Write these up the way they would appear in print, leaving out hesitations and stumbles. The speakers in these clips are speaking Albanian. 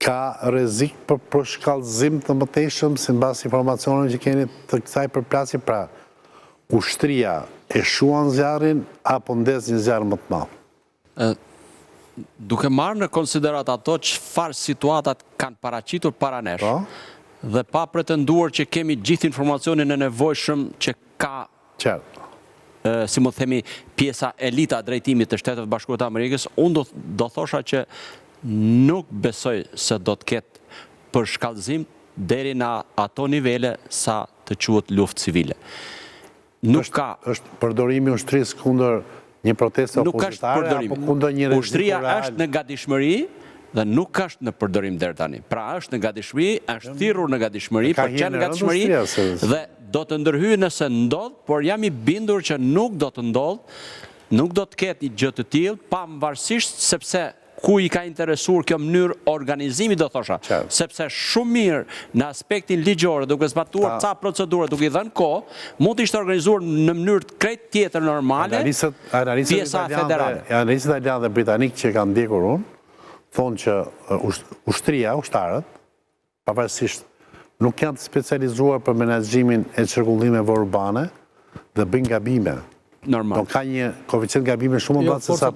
ka rrezik për shkallëzim të mëtejshëm si mbas informacioneve që keni të kësaj përplasje, pra ushtria e shuan zjarrin apo ndez një zjarr më të madh? Duke marrë në konsiderat ato çfarë situatat kanë paraqitur para nesh, dhe pa pretenduar që kemi gjithë informacionin e nevojshëm që ka, si më themi, pjesa elita drejtimit të Shtetet Bashkuara të Amerikës, unë do thosha që nuk besoj se do të ketë përshkallëzim deri në ato nivele sa të quhet luftë civile. Nuk ka është përdorimi i ushtrisë kundër një proteste opozitare apo kundër një regjimi. Ushtria është në gatishmëri dhe nuk është në përdorim deri tani. Pra është në gatishmëri, është thirrur në gatishmëri, për qenë në gatishmëri dhe do të ndërhyjë nëse ndodh, por jam i bindur që nuk do të ndodh, nuk do të ketë një gjë të tillë, pavarësisht sepse ku i ka interesuar kjo mënyrë organizimi, do thosha, sepse shumë mirë në aspektin ligjor, duke zbatuar ca procedura, duke i dhënë kohë, mund të ishte organizuar në mënyrë krejt tjetër normale, pjesa federale. Analistët italianë dhe britanikë që kanë ndjekur unë, thonë që ushtria, ushtarët, pavarësisht nuk janë të specializuar për menaxhimin e çrregullimeve urbane dhe bëjnë gabime. Normal. Ka një koeficient gabime shumë më madh se sa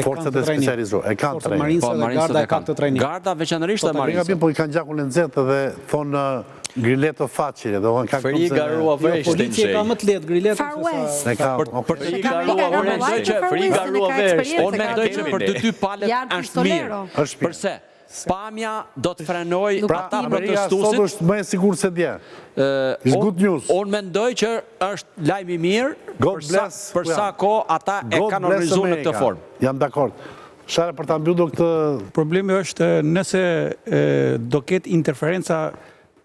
forcat e specializuara. E kanë trajnim. Forcat marinse dhe garda e kanë të trajnim. Garda veçanërisht e marinse. Po i kanë gjakun e nxehtë dhe thonë grileto facile, do kanë Friga rua vesh. Policia ka më të lehtë grileto se sa. Për të Friga rua vesh. Unë mendoj që për të dy palët është mirë. Përse? Pamja do të frenoj ata protestuesit. Sot është më e sigurt se dje. It's good news. Unë mendoj që është lajm i mirë për sa kohë ata e kanë organizuar në këtë formë. Jam dakord. Shara për ta mbyllur këtë. Problemi është nëse do ketë interferenca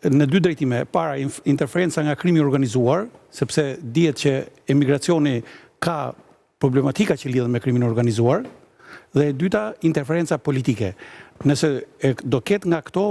në dy drejtime. Para, interferenca nga krimi organizuar, sepse dihet që emigracioni ka problematika që lidhen me krimin organizuar, dhe e dyta, interferenca politike. Nëse do ketë nga këto,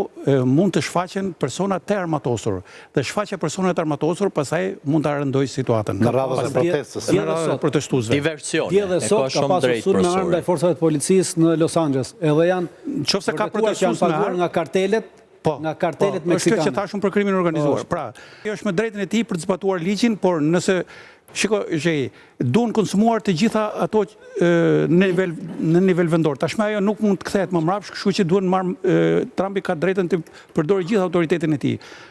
mund të shfaqen persona të armatosur. Dhe shfaqja persona të armatosur, pasaj mund të arëndoj situatën. Në radhës e protestës. Në radhës e protestuzve. Diversione. Dje dhe sot ka pasur sulm me armë ndaj forcave të policisë në Los Angeles. Edhe janë vërtetuar që janë paguar nga kartelet, nga kartelet meksikane. Është që thashun për krimin organizuar. Pra, kjo është me drejtën e tij për të zbatuar ligjin, por nëse duhen konsumuar të gjitha ato në nivel vendor. Tashmë ajo nuk mund të kthehet më mbrapsht, kështu që duhen marrë Trumpi ka drejtën të përdorë gjithë autoritetin e tij.